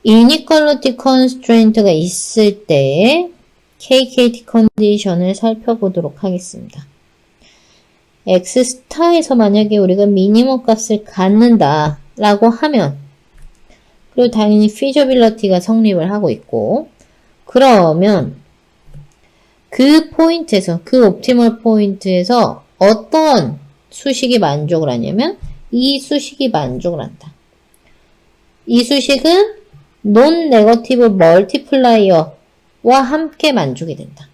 inequality constraint가 있을 때 KKT 컨디션을 살펴보도록 하겠습니다. X 스타에서 만약에 우리가 미니멈 값을 갖는다 라고 하면, 그리고 당연히 feasibility가 성립을 하고 있고, 그러면 그 포인트에서, 그 옵티멀 포인트에서 어떤 수식이 만족을 하냐면 이 수식이 만족을 한다. 이 수식은 논 네거티브 멀티플라이어와 함께 만족이 된다.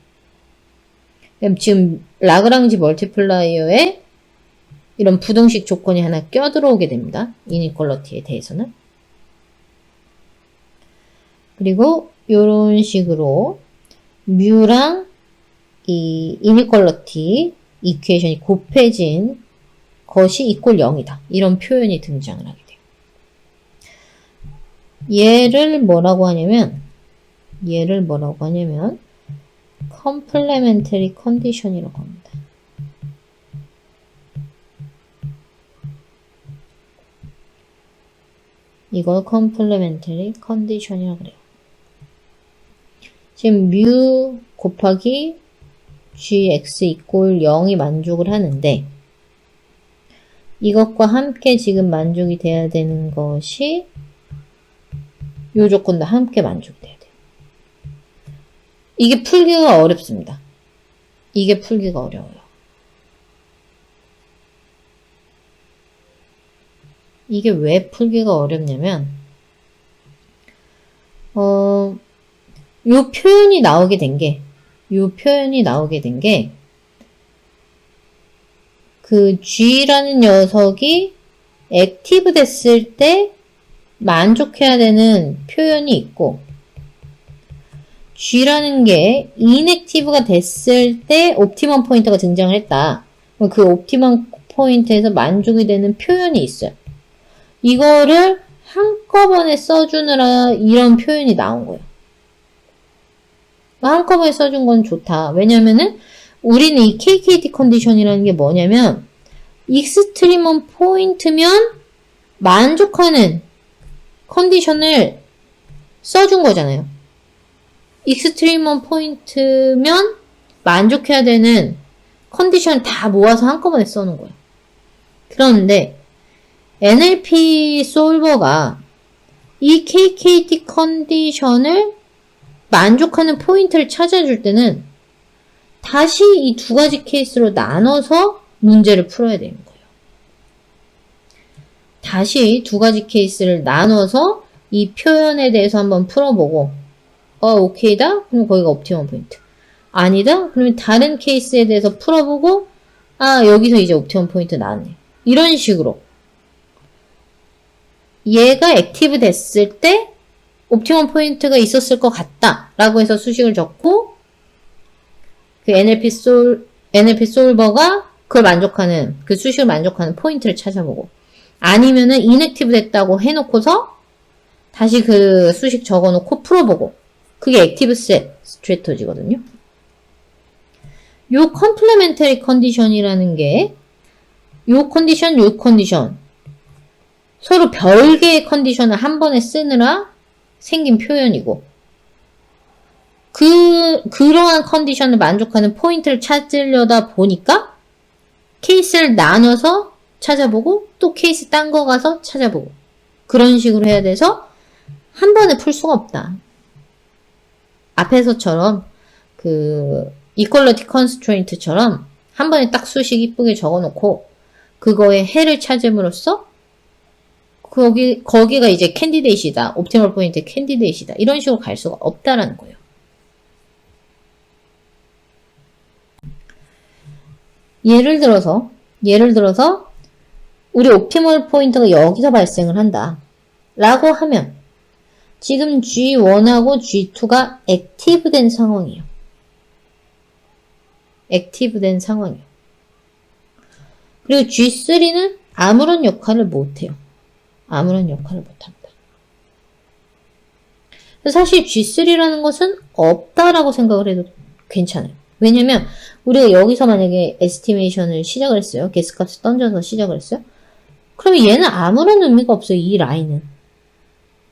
지금 라그랑지 멀티플라이어에 이런 부등식 조건이 하나 껴들어오게 됩니다. 이니퀄러티에 대해서는. 그리고 이런 식으로 뮤랑 이 이니퀄러티 이퀘이션이 곱해진 것이 이꼴 0이다. 이런 표현이 등장을 하게 돼요. 얘를 뭐라고 하냐면 complementary condition이라고 합니다. 이걸 complementary condition이라고 그래요. 지금 뮤 곱하기 gx 이꼴 0이 만족을 하는데, 이것과 함께 지금 만족이 돼야 되는 것이 요 조건도 함께 만족이 돼야 돼요. 이게 풀기가 어렵습니다. 이게 풀기가 어려워요. 이게 왜 풀기가 어렵냐면 요 표현이 나오게 된 게 그 G라는 녀석이 액티브 됐을 때 만족해야 되는 표현이 있고, G라는 게 인액티브가 됐을 때 옵티멈 포인트가 등장을 했다. 그 옵티멈 포인트에서 만족이 되는 표현이 있어요. 이거를 한꺼번에 써주느라 이런 표현이 나온 거예요. 한꺼번에 써준 건 좋다. 왜냐면은 우리는 이 KKT 컨디션이라는 게 뭐냐면 익스트리먼 포인트면 만족하는 컨디션을 써준 거잖아요. 익스트리먼 포인트면 만족해야 되는 컨디션 다 모아서 한꺼번에 써놓은 거예요. 그런데 NLP 솔버가 이 KKT 컨디션을 만족하는 포인트를 찾아줄 때는 다시 이 두 가지 케이스로 나눠서 문제를 풀어야 되는 거예요. 다시 두 가지 케이스를 나눠서 이 표현에 대해서 한번 풀어보고, 오케이다? 그럼 거기가 옵티멈 포인트. 아니다? 그러면 다른 케이스에 대해서 풀어보고, 여기서 이제 옵티멈 포인트 나왔네. 이런 식으로. 얘가 액티브 됐을 때 옵티멈 포인트가 있었을 것 같다 라고 해서 수식을 적고, 그 NLP 솔버가 그걸 만족하는, 그 수식을 만족하는 포인트를 찾아보고, 아니면은 인액티브 됐다고 해놓고서 다시 그 수식 적어놓고 풀어보고, 그게 액티브 셋 스트래터지거든요. 요 컴플레멘터리 컨디션이라는 게 요 컨디션 서로 별개의 컨디션을 한 번에 쓰느라 생긴 표현이고, 그러한 컨디션을 만족하는 포인트를 찾으려다 보니까 케이스를 나눠서 찾아보고 또 케이스 딴 거 가서 찾아보고 그런 식으로 해야 돼서 한 번에 풀 수가 없다. 앞에서처럼 그 equality constraint처럼 한 번에 딱 수식 이쁘게 적어놓고 그거의 해를 찾음으로써 거기가 이제 캔디데이시다. 옵티멀 포인트의 캔디데이시다. 이런 식으로 갈 수가 없다라는 거예요. 예를 들어서 우리 옵티멀 포인트가 여기서 발생을 한다 라고 하면 지금 G1하고 G2가 액티브 된 상황이에요. 그리고 G3는 아무런 역할을 못해요. 못합니다. 사실 G3라는 것은 없다라고 생각을 해도 괜찮아요. 왜냐면 우리가 여기서 만약에 에스티메이션을 시작을 했어요. 개수값을 던져서 시작을 했어요. 그럼 얘는 아무런 의미가 없어요. 이 라인은.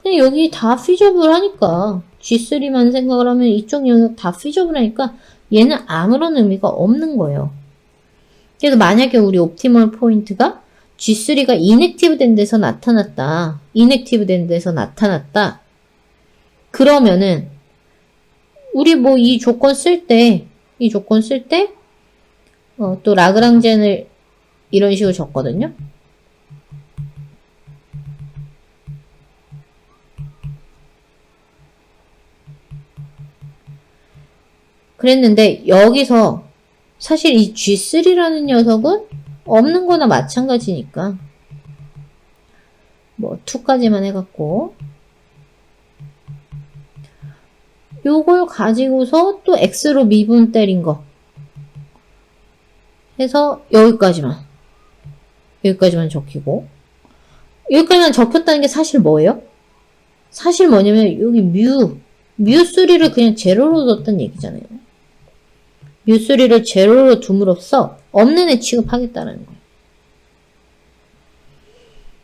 근데 여기 다 feasible 하니까 G3만 생각을 하면 이쪽 영역 다 feasible 하니까 얘는 아무런 의미가 없는 거예요. 그래서 만약에 우리 옵티멀 포인트가 G3가 inactive 된 데서 나타났다. inactive 된 데서 나타났다. 그러면은 우리 뭐 이 조건 쓸 때 또 라그랑젠을 이런 식으로 줬거든요. 그랬는데 여기서 사실 이 G3라는 녀석은 없는 거나 마찬가지니까 뭐 2까지만 해갖고 요걸 가지고서 또 X로 미분 때린 거 해서 여기까지만 적히고 여기까지만 적혔다는 게 사실 뭐예요? 사실 뭐냐면 여기 뮤3를 그냥 제로로 뒀던 얘기잖아요. 뮤3를 제로로 둠으로써 없는 애 취급하겠다는 거예요.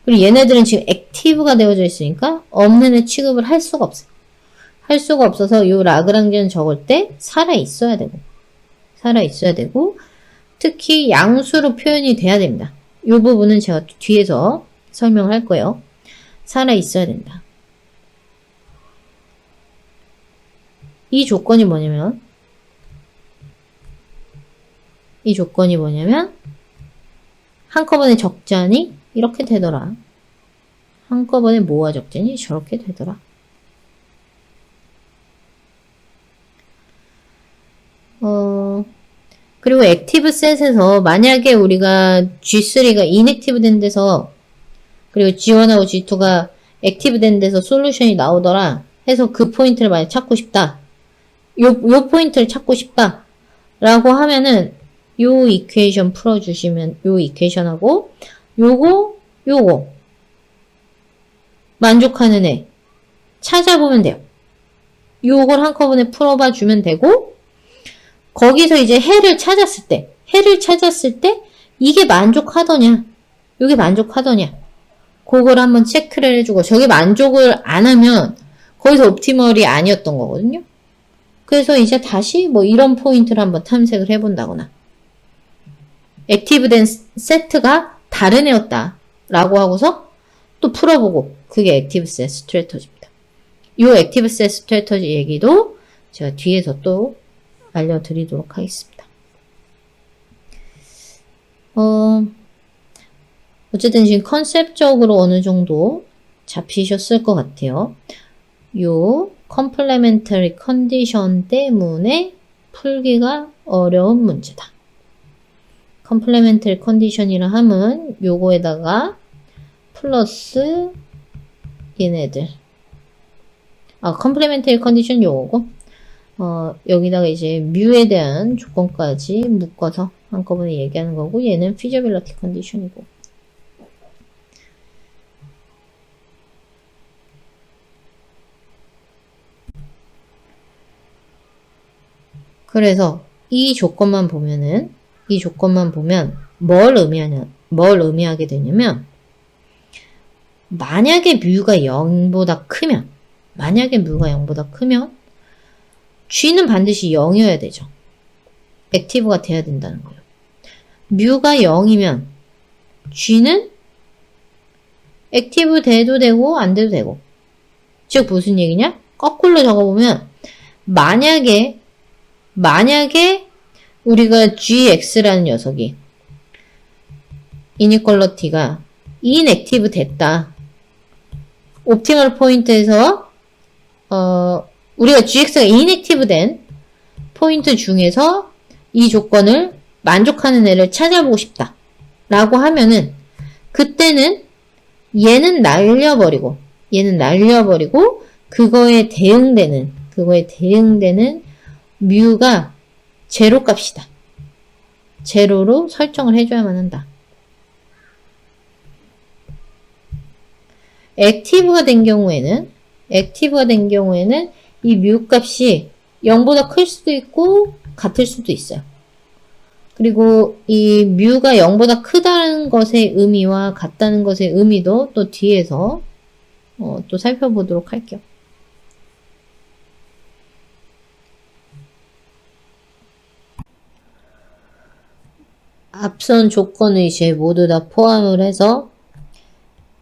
그리고 얘네들은 지금 액티브가 되어져 있으니까 없는 애 취급을 할 수가 없어요. 할 수가 없어서 이 라그랑젠 적을 때 살아 있어야 되고 특히 양수로 표현이 돼야 됩니다. 이 부분은 제가 뒤에서 설명을 할 거예요. 살아 있어야 된다. 이 조건이 뭐냐면 한꺼번에 적자니 이렇게 되더라. 한꺼번에 모아 적자니 저렇게 되더라. 그리고 액티브 셋에서 만약에 우리가 G3가 inactive 된 데서 그리고 G1하고 G2가 액티브 된 데서 솔루션이 나오더라 해서 그 포인트를 만약 찾고 싶다. 요 포인트를 찾고 싶다. 라고 하면은 요 이퀘이션 풀어주시면 요 이퀘이션하고 요거 만족하는 애 찾아보면 돼요. 요걸 한꺼번에 풀어봐 주면 되고 거기서 이제 해를 찾았을 때 이게 만족하더냐 요게 만족하더냐 그걸 한번 체크를 해주고 저게 만족을 안 하면 거기서 옵티멀이 아니었던 거거든요. 그래서 이제 다시 뭐 이런 포인트를 한번 탐색을 해본다거나 액티브된 세트가 다른 애였다 라고 하고서 또 풀어보고 그게 액티브 셋 스트래터지입니다. 이 액티브 셋 스트래터지 얘기도 제가 뒤에서 또 알려드리도록 하겠습니다. 어쨌든 지금 컨셉적으로 어느 정도 잡히셨을 것 같아요. 요 컴플레멘터리 컨디션 때문에 풀기가 어려운 문제다. 컴플레멘터리 컨디션이라 함은 요거에다가 플러스 얘네들 컴플레멘터리 컨디션 요거고 여기다가 이제 뮤에 대한 조건까지 묶어서 한꺼번에 얘기하는 거고 얘는 feasibility 컨디션이고 그래서 이 조건만 보면 뭘 의미하게 되냐면 만약에 뮤가 0보다 크면 G는 반드시 0이어야 되죠. 액티브가 돼야 된다는 거예요. 뮤가 0이면 G는 액티브 돼도 되고 안 돼도 되고 즉 무슨 얘기냐? 거꾸로 적어보면 만약에 우리가 GX라는 녀석이 이니퀄러티가 inactive 됐다. 옵티멀 포인트에서 우리가 GX가 inactive 된 포인트 중에서 이 조건을 만족하는 애를 찾아보고 싶다. 라고 하면은 그때는 얘는 날려버리고 그거에 대응되는 뮤가 제로 값이다. 제로로 설정을 해줘야만 한다. 액티브가 된 경우에는 이 뮤 값이 0보다 클 수도 있고 같을 수도 있어요. 그리고 이 뮤가 0보다 크다는 것의 의미와 같다는 것의 의미도 또 뒤에서 또 살펴보도록 할게요. 앞선 조건을 이제 모두 다 포함을 해서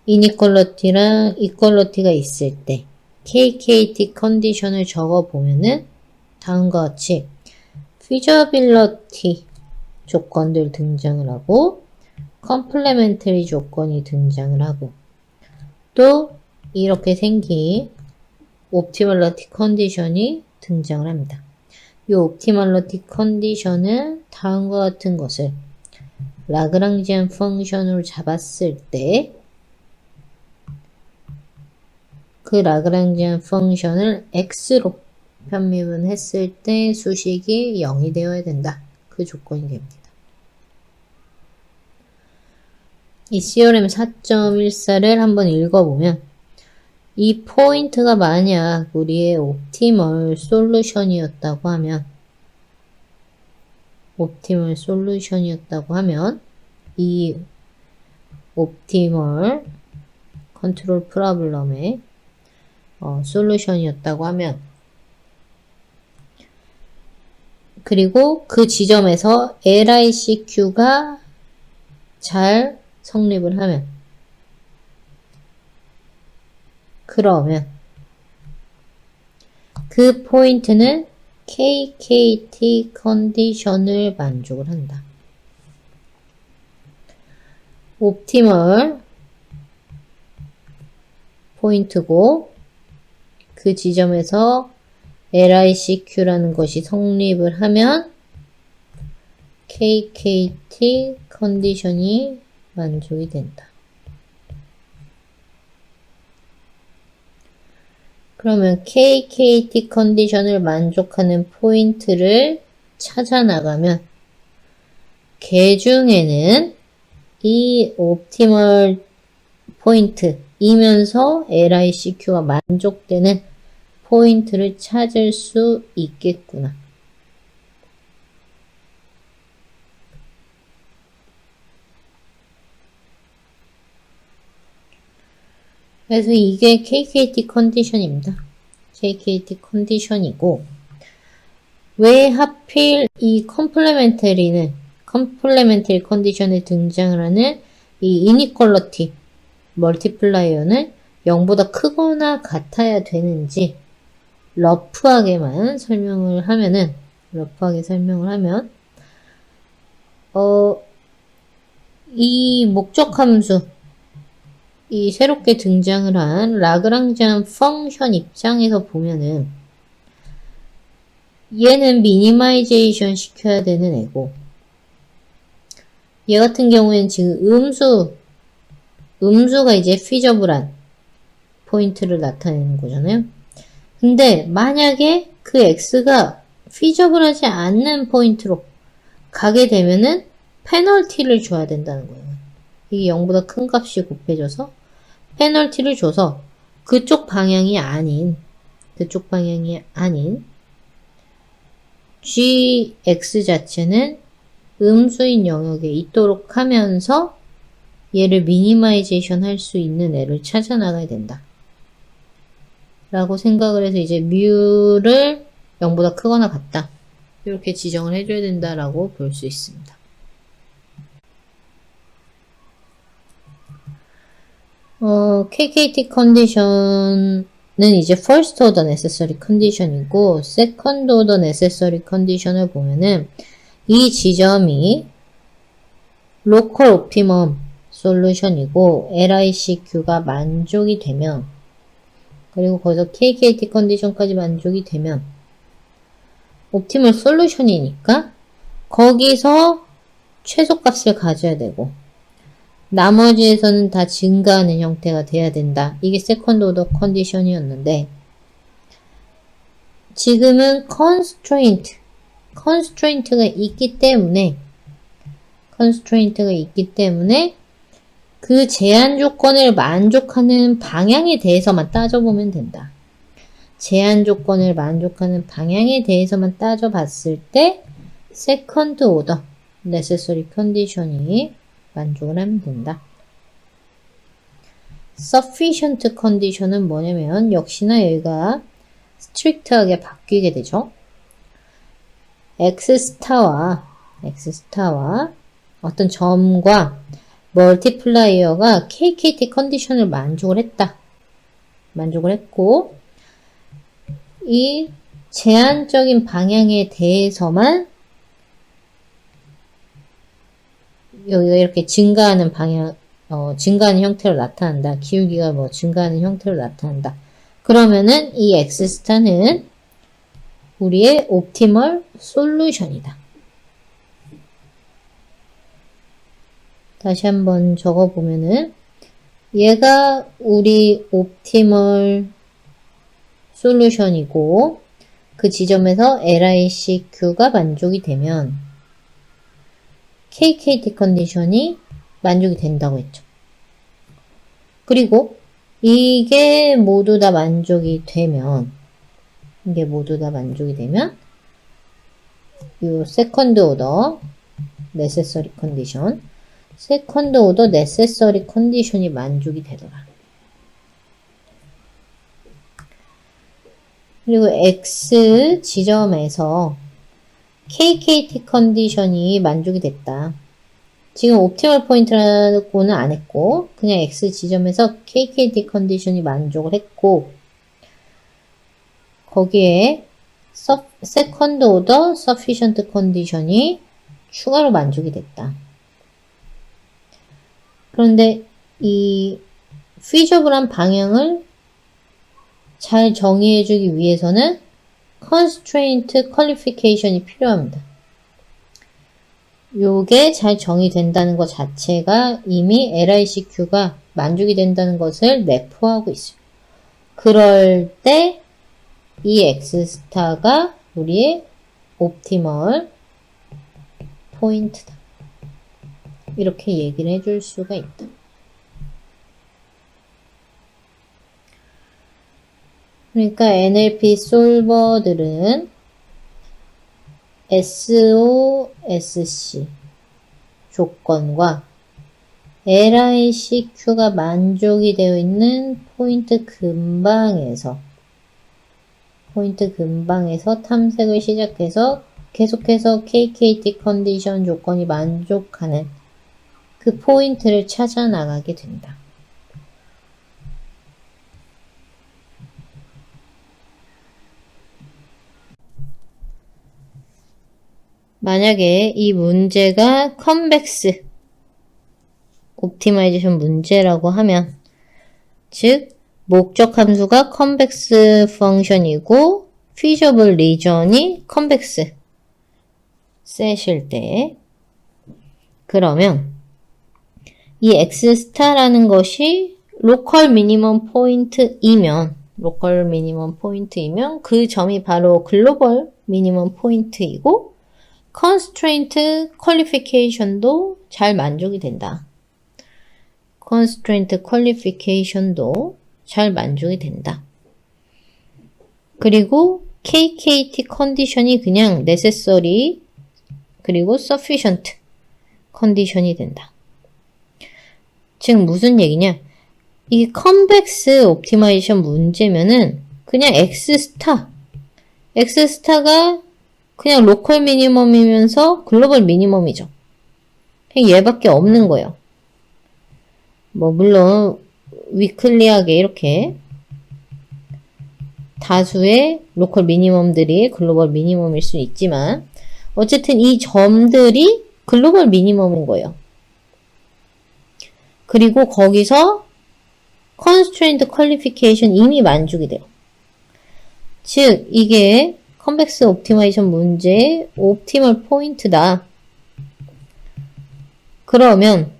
이니퀄러티랑 이퀄러티가 있을 때 KKT 컨디션을 적어보면은 다음과 같이 feasibility 조건들 등장을 하고 complementary 조건이 등장을 하고 또 이렇게 생긴 optimality 컨디션이 등장을 합니다. 이 optimality 컨디션은 다음과 같은 것을 라그랑지안 펑션으로 잡았을 때 그 라그랑지안 펑션을 x로 편미분 했을 때 수식이 0이 되어야 된다. 그 조건이 됩니다. 이 CRM 4.14를 한번 읽어보면 이 포인트가 만약 우리의 옵티멀 솔루션이었다고 하면 이 옵티멀 컨트롤 프로블럼의 솔루션이었다고 하면 그리고 그 지점에서 LICQ가 잘 성립을 하면 그러면 그 포인트는 KKT 컨디션을 만족을 한다. 옵티멀 포인트고 그 지점에서 LICQ라는 것이 성립을 하면 KKT 컨디션이 만족이 된다. 그러면 KKT 컨디션을 만족하는 포인트를 찾아 나가면 개 중에는 이 옵티멀 포인트이면서 LICQ가 만족되는 포인트를 찾을 수 있겠구나. 그래서 이게 KKT 컨디션입니다. KKT 컨디션이고 왜 하필 이 컴플레멘터리 컨디션에 등장을 하는 이 이니퀄러티 멀티플라이어는 0보다 크거나 같아야 되는지 러프하게 설명을 하면 이 목적 함수 이 새롭게 등장을 한 라그랑지안 펑션 입장에서 보면은 얘는 미니마이제이션 시켜야 되는 애고 얘 같은 경우에는 지금 음수가 이제 피저블한 포인트를 나타내는 거잖아요. 근데 만약에 그 x가 피저블하지 않는 포인트로 가게 되면은 페널티를 줘야 된다는 거예요. 이게 0보다 큰 값이 곱해져서 페널티를 줘서 그쪽 방향이 아닌 gx 자체는 음수인 영역에 있도록 하면서 얘를 미니마이제이션 할 수 있는 애를 찾아 나가야 된다. 라고 생각을 해서 이제 뮤를 0보다 크거나 같다. 이렇게 지정을 해줘야 된다라고 볼 수 있습니다. KKT 컨디션은 이제 first order necessary condition이고 second order necessary condition을 보면은 이 지점이 local optimum solution이고 LICQ가 만족이 되면 그리고 거기서 KKT 컨디션까지 만족이 되면 옵티멀 솔루션이니까 거기서 최소값을 가져야 되고 나머지에서는 다 증가하는 형태가 돼야 된다. 이게 세컨드 오더 컨디션이었는데 지금은 constraint가 있기 때문에 그 제한 조건을 만족하는 방향에 대해서만 따져보면 된다. 제한 조건을 만족하는 방향에 대해서만 따져봤을 때 세컨드 오더 necessary condition이 만족을 하면 된다. sufficient condition은 뭐냐면 역시나 여기가 strict하게 바뀌게 되죠. x스타와 어떤 점과 멀티플라이어가 KKT 컨디션을 만족을 했고 이 제한적인 방향에 대해서만 여기가 이렇게 증가하는 방향, 증가하는 형태로 나타난다. 기울기가 뭐 증가하는 형태로 나타난다. 그러면은 이 x스타는 우리의 옵티멀 솔루션이다. 다시 한번 적어보면은 얘가 우리 옵티멀 솔루션이고 그 지점에서 LICQ가 만족이 되면 KKT 컨디션이 만족이 된다고 했죠. 그리고 이게 모두 다 만족이 되면 요 세컨드 오더 네세서리 컨디션 세컨드 오더 네세서리 컨디션이 만족이 되더라. 그리고 X 지점에서 KKT 컨디션이 만족이 됐다. 지금 옵티멀 포인트라고는 안 했고 그냥 X 지점에서 KKT 컨디션이 만족을 했고 거기에 세컨드 오더 서피션트 컨디션이 추가로 만족이 됐다. 그런데 이 feasible한 방향을 잘 정의해주기 위해서는 constraint qualification이 필요합니다. 요게 잘 정의된다는 것 자체가 이미 LICQ가 만족이 된다는 것을 내포하고 있어요. 그럴 때 이 X스타가 우리의 옵티멀 포인트다. 이렇게 얘기를 해줄 수가 있다. 그러니까 NLP 솔버들은 SOSC 조건과 LICQ가 만족이 되어 있는 포인트 근방에서 탐색을 시작해서 계속해서 KKT 컨디션 조건이 만족하는 그 포인트를 찾아 나가게 된다. 만약에 이 문제가 컨벡스 옵티마이제이션 문제라고 하면 즉 목적 함수가 컨벡스 펑션이고 feasible 리전이 컨벡스 셋일 때 그러면 이 X스타라는 것이 로컬 미니멈 포인트이면 그 점이 바로 글로벌 미니멈 포인트이고 constraint qualification도 잘 만족이 된다. constraint qualification도 잘 만족이 된다. 그리고 KKT 컨디션이 그냥 necessary 그리고 sufficient 컨디션이 된다. 즉 무슨 얘기냐? 이 컨벡스 옵티마이제이션 문제면은 그냥 X스타가 그냥 로컬 미니멈이면서 글로벌 미니멈이죠. 그냥 얘밖에 없는 거예요. 뭐 물론 위클리하게 이렇게 다수의 로컬 미니멈들이 글로벌 미니멈일 수 있지만 어쨌든 이 점들이 글로벌 미니멈인 거예요. 그리고 거기서 constraint qualification 이미 만족이 돼요. 즉 이게 컨벡스 옵티마이제이션 문제의 옵티멀 포인트다. 그러면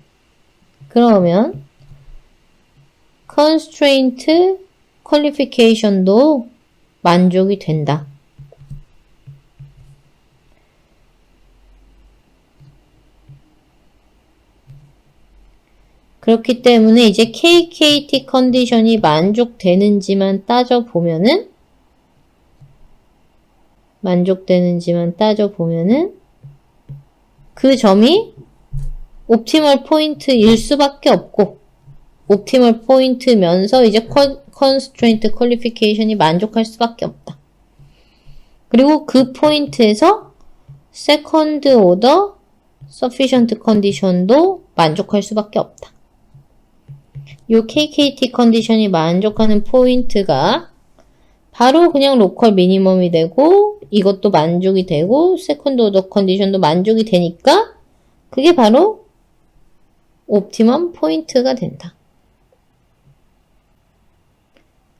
constraint qualification도 만족이 된다. 그렇기 때문에 이제 KKT 컨디션이 만족되는지만 따져보면은 그 점이 옵티멀 포인트일 수밖에 없고 옵티멀 포인트면서 이제 constraint qualification이 만족할 수밖에 없다. 그리고 그 포인트에서 second order sufficient condition도 만족할 수밖에 없다. 요 KKT 컨디션이 만족하는 포인트가 바로 그냥 로컬 미니멈이 되고 이것도 만족이 되고 세컨드 오더 컨디션도 만족이 되니까 그게 바로 옵티멈 포인트가 된다.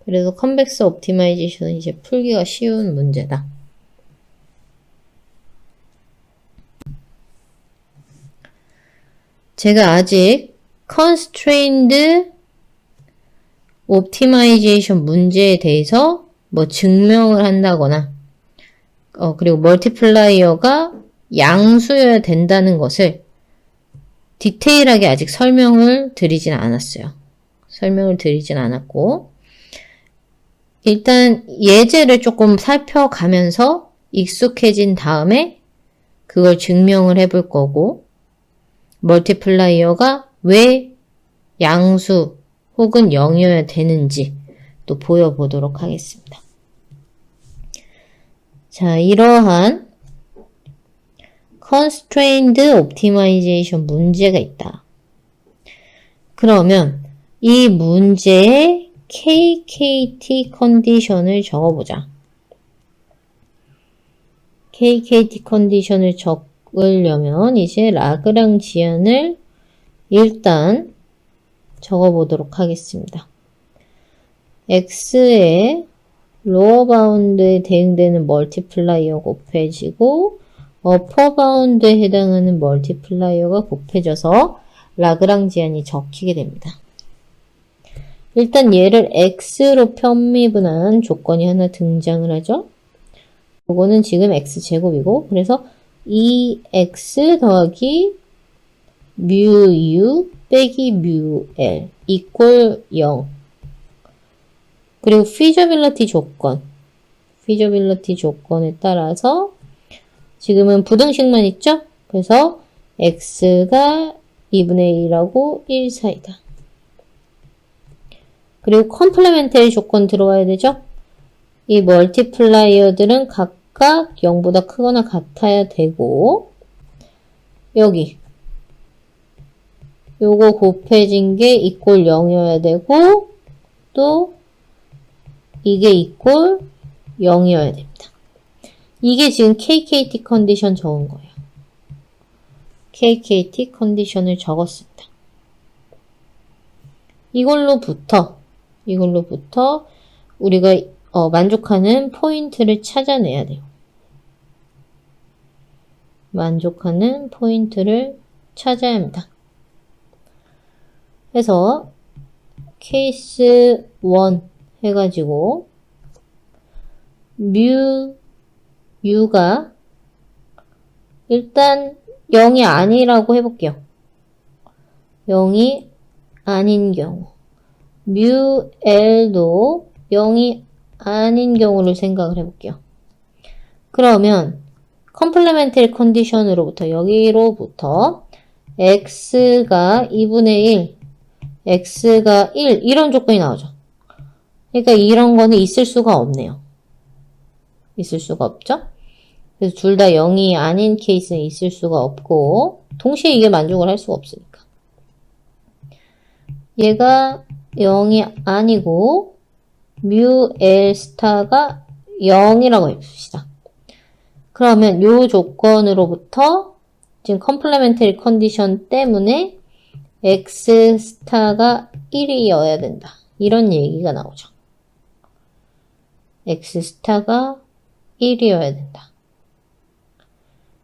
그래서 컨벡스 옵티마이제이션은 이제 풀기가 쉬운 문제다. 제가 아직 constrained 옵티마이제이션 문제에 대해서 뭐 증명을 한다거나 그리고 멀티플라이어가 양수여야 된다는 것을 디테일하게 아직 설명을 드리진 않았어요. 설명을 드리진 않았고 일단 예제를 조금 살펴가면서 익숙해진 다음에 그걸 증명을 해볼 거고 멀티플라이어가 왜 양수 혹은 0이어야 되는지 또 보여보도록 하겠습니다. 자, 이러한 constrained optimization 문제가 있다. 그러면 이 문제의 KKT 컨디션을 적어보자. KKT 컨디션을 적으려면 이제 라그랑지안을 일단 적어보도록 하겠습니다. x의 로어 바운드에 대응되는 멀티플라이어가 곱해지고 어퍼 바운드에 해당하는 멀티플라이어가 곱해져서 라그랑지안이 적히게 됩니다. 일단 얘를 x로 편미분한 조건이 하나 등장을 하죠. 이거는 지금 x제곱이고 그래서 2x 더하기 뮤u 빼기 뮤l 이퀄 0 그리고 feasibility 조건에 따라서 지금은 부등식만 있죠? 그래서 x가 2분의 1하고 1 사이다. 그리고 컴플레멘터리 조건 들어와야 되죠? 이 멀티플라이어들은 각각 0보다 크거나 같아야 되고 여기 요거 곱해진 게 이퀄 0이어야 되고 또 이게 이퀄 0이어야 됩니다. 이게 지금 KKT 컨디션 적은 거예요. KKT 컨디션을 적었습니다. 이걸로부터 우리가 만족하는 포인트를 찾아내야 돼요. 만족하는 포인트를 찾아야 합니다. 그래서 케이스 1 해가지고 u가 일단 0이 아니라고 해볼게요. 0이 아닌 경우 뮤l도 0이 아닌 경우를 생각을 해볼게요. 그러면 컴플레멘터리 컨디션으로부터 여기로부터 x가 2분의 1 x가 1 이런 조건이 나오죠. 그러니까 이런 거는 있을 수가 없네요. 있을 수가 없죠. 그래서 둘 다 0이 아닌 케이스는 있을 수가 없고 동시에 이게 만족을 할 수가 없으니까 얘가 0이 아니고 뮤l 스타가 0이라고 해봅시다. 그러면 요 조건으로부터 지금 컴플레멘터리 컨디션 때문에 x 스타가 1이어야 된다. 이런 얘기가 나오죠. x 스타가 1이어야 된다.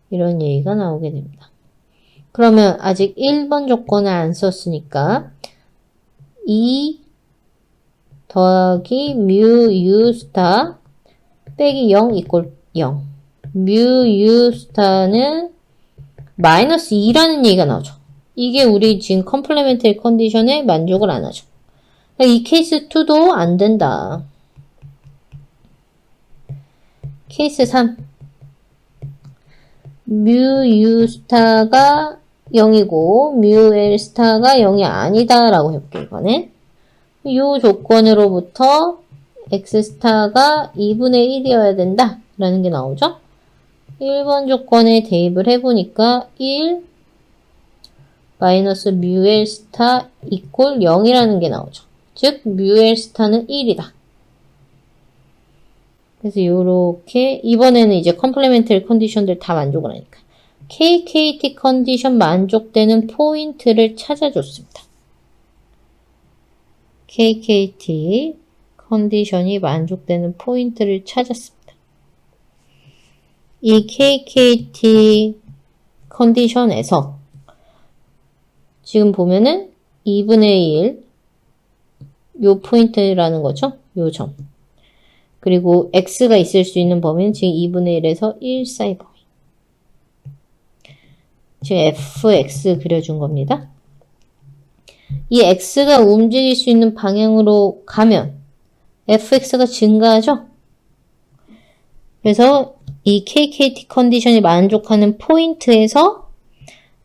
이런 얘기가 나오게 됩니다. 그러면 아직 1번 조건을 안 썼으니까 2 더하기 뮤 u 스타 빼기 0 이퀄 0 뮤 u 스타는 마이너스 2라는 얘기가 나오죠. 이게 우리 지금 컴플레멘터리 컨디션에 만족을 안 하죠. 이 케이스 2도 안 된다. 케이스 3 뮤 u 스타가 0이고 뮤 L 스타가 0이 아니다 라고 해볼게요. 이거는 이 조건으로부터 X 스타가 2분의 1이어야 된다 라는 게 나오죠. 1번 조건에 대입을 해보니까 1 마이너스 뮤 L 스타 이퀄 0이라는 게 나오죠. 즉 뮤 L 스타는 1이다. 그래서 요렇게 이번에는 이제 컴플레멘터리 컨디션들 다 만족을 하니까 KKT 컨디션 만족되는 포인트를 찾아줬습니다. KKT 컨디션이 만족되는 포인트를 찾았습니다. 이 KKT 컨디션에서 지금 보면은 2분의 1 요 포인트라는 거죠. 요 점. 그리고 x가 있을 수 있는 범위는 지금 2분의 1에서 1 사이 범위. 지금 fx 그려준 겁니다. 이 x가 움직일 수 있는 방향으로 가면 fx가 증가하죠? 그래서 이 KKT 컨디션이 만족하는 포인트에서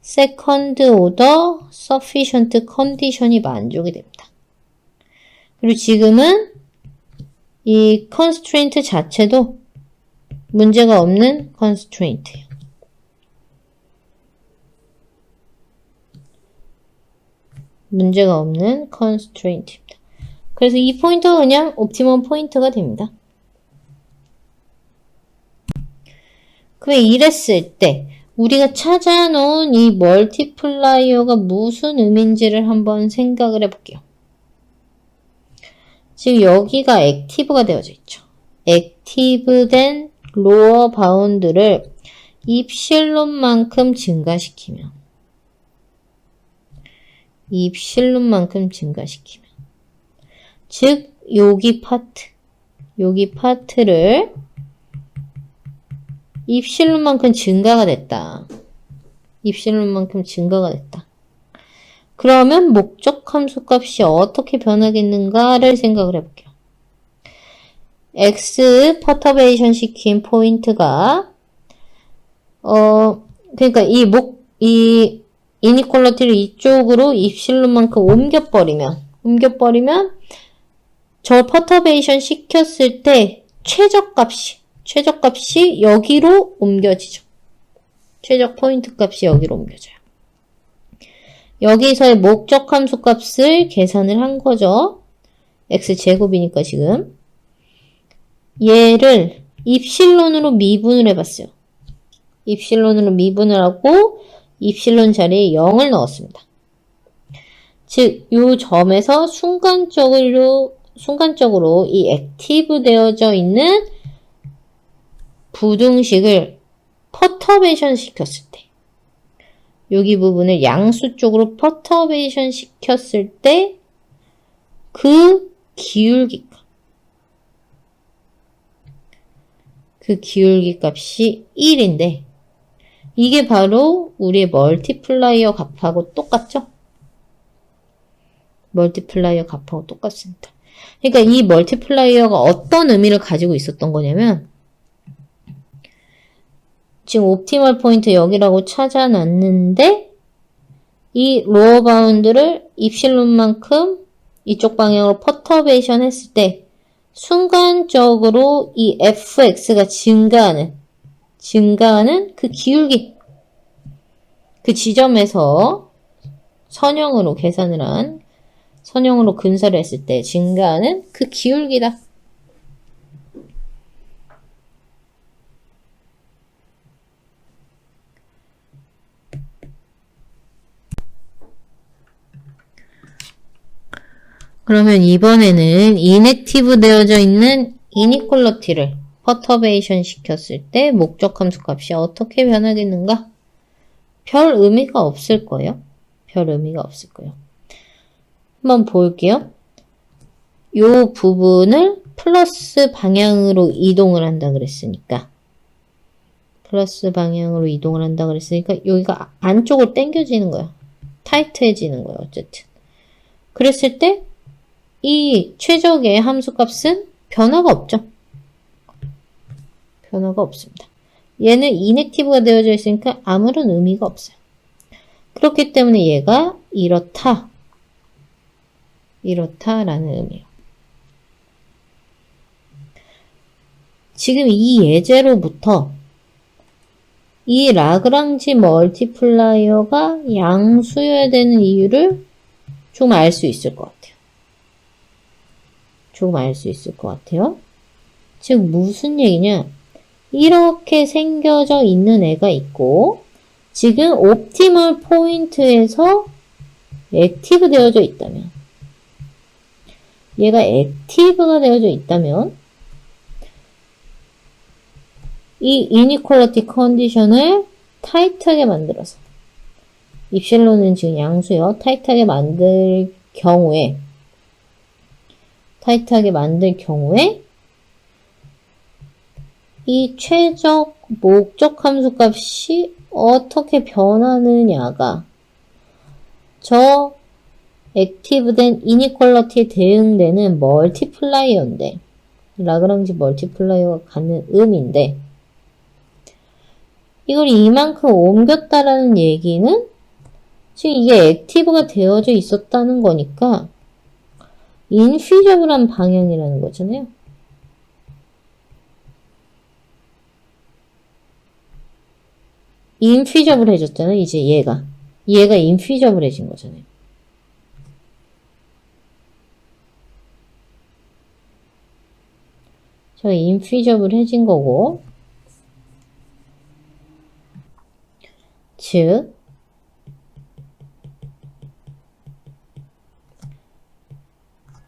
세컨드 오더 서피션트 컨디션이 만족이 됩니다. 그리고 지금은 이 constraint 자체도 문제가 없는 constraint예요. 문제가 없는 constraint입니다. 그래서 이 포인트가 그냥 옵티멈 포인트가 됩니다. 그럼 이랬을 때 우리가 찾아놓은 이 멀티플라이어가 무슨 의미인지를 한번 생각을 해볼게요. 지금 여기가 액티브가 되어져 있죠. 액티브된 로어 바운드를 입실론만큼 증가시키면 즉 여기 파트를 입실론만큼 증가가 됐다. 그러면 목적 함수 값이 어떻게 변하겠는가를 생각을 해볼게요. x 퍼터베이션 시킨 포인트가 그러니까 이 이니퀄리티를 이쪽으로 입실론만큼 옮겨버리면 저 퍼터베이션 시켰을 때 최저값이 여기로 옮겨지죠. 최적 포인트 값이 여기로 옮겨져요. 여기서의 목적 함수 값을 계산을 한 거죠. x제곱이니까 지금. 얘를 입실론으로 미분을 해봤어요. 입실론으로 미분을 하고 입실론 자리에 0을 넣었습니다. 즉, 이 점에서 순간적으로 이 액티브 되어져 있는 부등식을 퍼터베이션 시켰을 때 여기 부분을 양수 쪽으로 퍼터베이션 시켰을 때 그 기울기 값이 1인데 이게 바로 우리의 멀티플라이어 값하고 똑같죠? 멀티플라이어 값하고 똑같습니다. 그러니까 이 멀티플라이어가 어떤 의미를 가지고 있었던 거냐면 지금 옵티멀 포인트 여기라고 찾아놨는데 이 로어 바운드를 입실론만큼 이쪽 방향으로 퍼터베이션 했을 때 순간적으로 이 fx가 증가하는 그 기울기 그 지점에서 선형으로 근사를 했을 때 증가하는 그 기울기다. 그러면 이번에는 인액티브 되어져 있는 이니퀄리티를 퍼터베이션 시켰을 때 목적 함수 값이 어떻게 변하겠는가? 별 의미가 없을 거예요. 한번 볼게요. 이 부분을 플러스 방향으로 이동을 한다 그랬으니까 여기가 안쪽으로 당겨지는 거야. 타이트해지는 거야. 어쨌든. 그랬을 때 이 최적의 함수값은 변화가 없죠. 변화가 없습니다. 얘는 인액티브가 되어져 있으니까 아무런 의미가 없어요. 그렇기 때문에 얘가 이렇다라는 의미예요. 지금 이 예제로부터 이 라그랑지 멀티플라이어가 양수여야 되는 이유를 조금 알 수 있을 것 같아요. 즉 무슨 얘기냐? 이렇게 생겨져 있는 애가 있고 지금 옵티멀 포인트에서 액티브 되어져 있다면 얘가 액티브가 되어져 있다면 이 이니퀄리티 컨디션을 타이트하게 만들어서 입실론은 지금 양수요. 타이트하게 만들 경우에 이 최적 목적 함수 값이 어떻게 변하느냐가 저 액티브된 이니퀄리티에 대응되는 멀티플라이어인데 라그랑지 멀티플라이어가 갖는 의미인데 이걸 이만큼 옮겼다라는 얘기는 지금 이게 액티브가 되어져 있었다는 거니까 인피저블한 방향이라는 거잖아요. 인피저블해졌잖아요. 이제 얘가 인피저블해진 거잖아요. 저 인피저블해진 거고 즉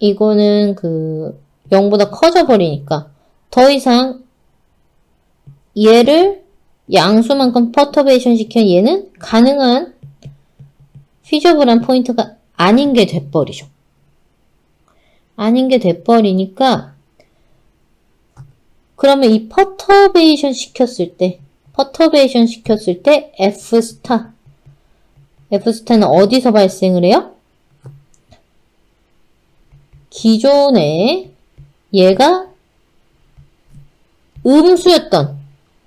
이거는 0보다 커져 버리니까 더 이상 얘를 양수만큼 퍼터베이션 시켜 얘는 가능한 피저블한 포인트가 아닌 게 돼버리죠. 아닌 게 돼버리니까 그러면 이 퍼터베이션 시켰을 때 F스타는 어디서 발생을 해요? 기존에 얘가 음수였던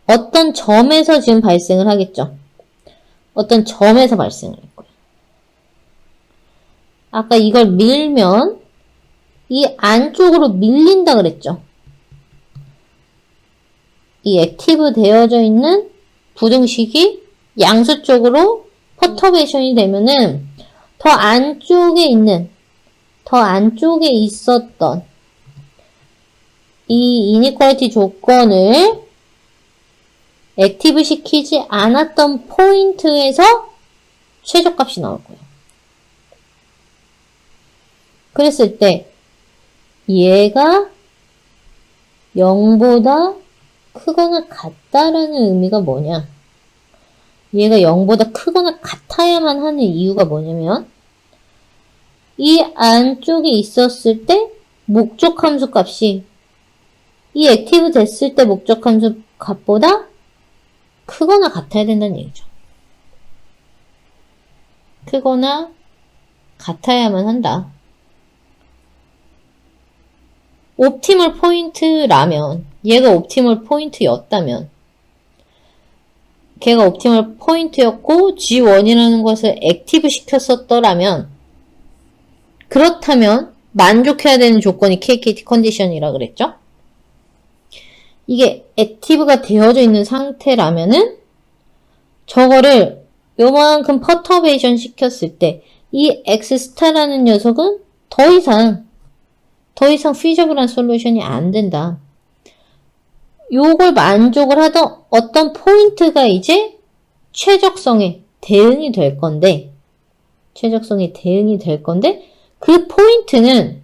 어떤 점에서 지금 발생을 하겠죠. 어떤 점에서 발생을 했고요. 아까 이걸 밀면 이 안쪽으로 밀린다 그랬죠. 이 액티브 되어져 있는 부등식이 양수 쪽으로 퍼터베이션이 되면은 더 안쪽에 있었던 이 이니퀄리티 조건을 액티브 시키지 않았던 포인트에서 최저값이 나올 거예요. 그랬을 때 얘가 0보다 크거나 같다라는 의미가 뭐냐? 얘가 0보다 크거나 같아야만 하는 이유가 뭐냐면 이 안쪽에 있었을 때 목적 함수 값이 이 액티브 됐을 때 목적 함수 값보다 크거나 같아야 된다는 얘기죠. 크거나 같아야만 한다. 옵티멀 포인트라면 얘가 옵티멀 포인트였다면 걔가 옵티멀 포인트였고 G1이라는 것을 액티브 시켰었더라면 그렇다면 만족해야 되는 조건이 KKT 컨디션이라 그랬죠? 이게 액티브가 되어져 있는 상태라면은 저거를 요만큼 퍼터베이션 시켰을 때 이 X스타라는 녀석은 더 이상 피저블한 솔루션이 안 된다. 요걸 만족을 하던 어떤 포인트가 이제 최적성에 대응이 될 건데 그 포인트는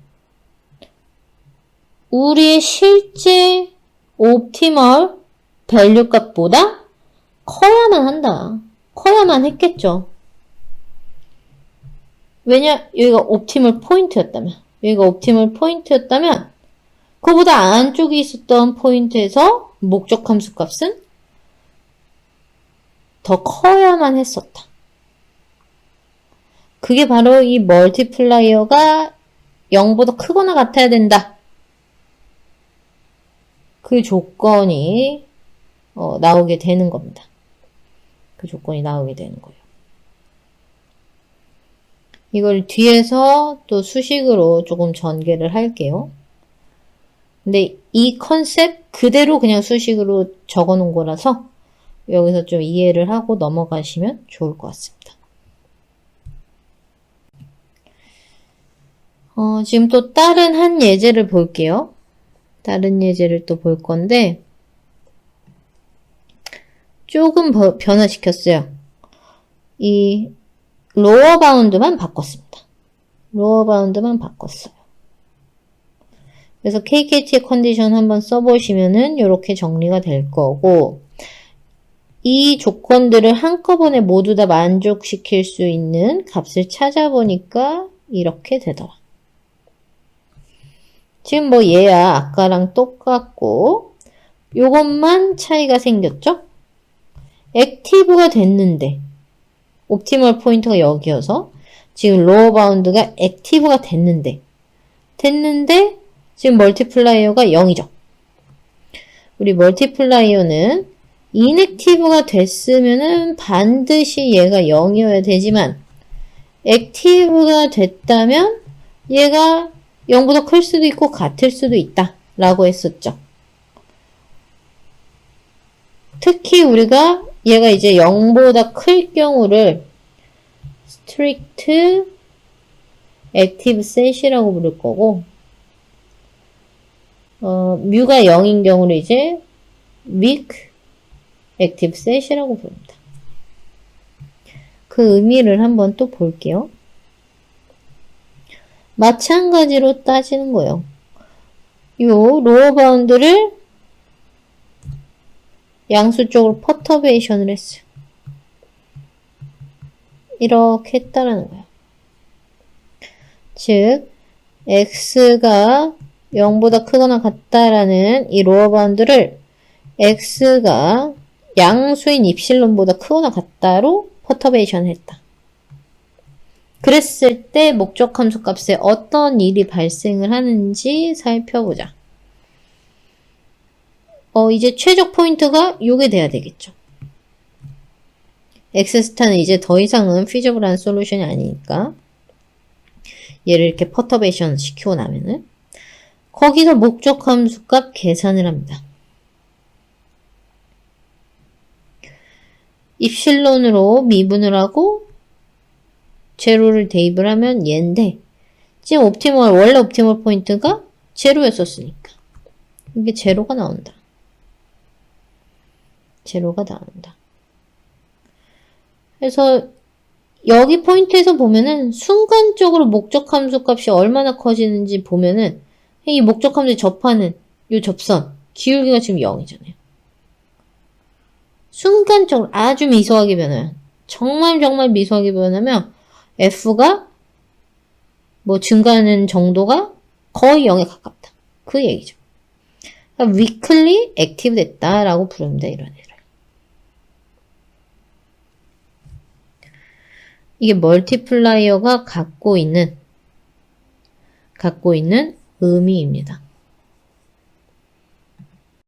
우리의 실제 옵티멀 밸류 값보다 커야만 한다. 커야만 했겠죠. 왜냐? 여기가 옵티멀 포인트였다면 그보다 안쪽에 있었던 포인트에서 목적 함수 값은 더 커야만 했었다. 그게 바로 이 멀티플라이어가 0보다 크거나 같아야 된다. 그 조건이 나오게 되는 겁니다. 그 조건이 나오게 되는 거예요. 이걸 뒤에서 또 수식으로 조금 전개를 할게요. 근데 이 컨셉 그대로 그냥 수식으로 적어 놓은 거라서 여기서 좀 이해를 하고 넘어가시면 좋을 것 같습니다. 지금 또 다른 한 예제를 볼게요. 다른 예제를 또 볼 건데 조금 변화시켰어요. 이 로어 바운드만 바꿨습니다. 로어 바운드만 바꿨어요. 그래서 KKT의 컨디션 한번 써보시면은 이렇게 정리가 될 거고 이 조건들을 한꺼번에 모두 다 만족시킬 수 있는 값을 찾아보니까 이렇게 되더라. 지금 뭐 얘야 아까랑 똑같고 요것만 차이가 생겼죠? 액티브가 됐는데 옵티멀 포인트가 여기여서 지금 로어 바운드가 액티브가 됐는데 지금 멀티플라이어가 0이죠. 우리 멀티플라이어는 인액티브가 됐으면은 반드시 얘가 0이어야 되지만 액티브가 됐다면 얘가 0보다 클 수도 있고 같을 수도 있다 라고 했었죠. 특히 우리가 얘가 이제 0보다 클 경우를 strict active set이라고 부를 거고 뮤가 0인 경우를 이제 weak active set이라고 부릅니다. 그 의미를 한번 또 볼게요. 마찬가지로 따지는 거예요. 요 로어 바운드를 양수 쪽으로 퍼터베이션을 했어요. 이렇게 했다라는 거예요. 즉 x가 0보다 크거나 같다라는 이 로어 바운드를 x가 양수인 입실론보다 크거나 같다로 퍼터베이션을 했다. 그랬을 때 목적 함수 값에 어떤 일이 발생을 하는지 살펴보자. 이제 최적 포인트가 요게 돼야 되겠죠. X스타는 이제 더 이상은 피저블한 솔루션이 아니니까 얘를 이렇게 퍼터베이션 시키고 나면은 거기서 목적 함수 값 계산을 합니다. 입실론으로 미분을 하고 제로를 대입을 하면 얘인데 지금 원래 옵티멀 포인트가 제로였었으니까 이게 제로가 나온다. 제로가 나온다. 그래서 여기 포인트에서 보면은 순간적으로 목적 함수 값이 얼마나 커지는지 보면은 이 목적 함수에 접하는 이 접선 기울기가 지금 0이잖아요. 순간적으로 아주 미소하게 변해요. 정말 미소하게 변하면 F가 뭐 증가하는 정도가 거의 0에 가깝다. 그 얘기죠. 그러니까 weakly active 됐다라고 부릅니다. 이런 애를. 이게 멀티플라이어가 갖고 있는 의미입니다.